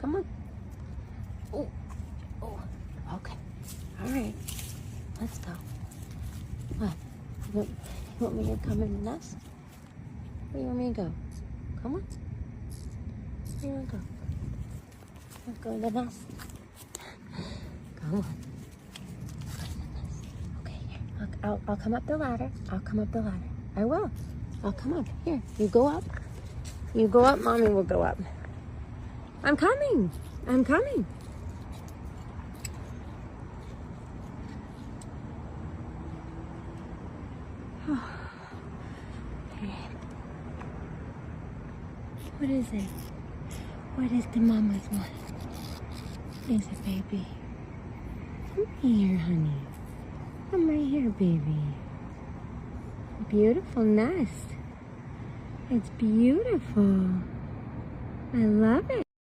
Come on. Oh, oh, okay. All right. Let's go. What? You want me to come in the nest? Where do you want me to go? Come on. Where do you want to go? Let's go in the nest. Come on. Go in the nest. Okay, here. I'll come up the ladder. I'll come up the ladder. I will. I'll come up. Here. You go up. You go up. Mommy will go up. I'm coming. I'm coming. What is it? What is the mama's one? What is it, baby? Come here, honey. Come right here, baby. Beautiful nest. It's beautiful. I love it.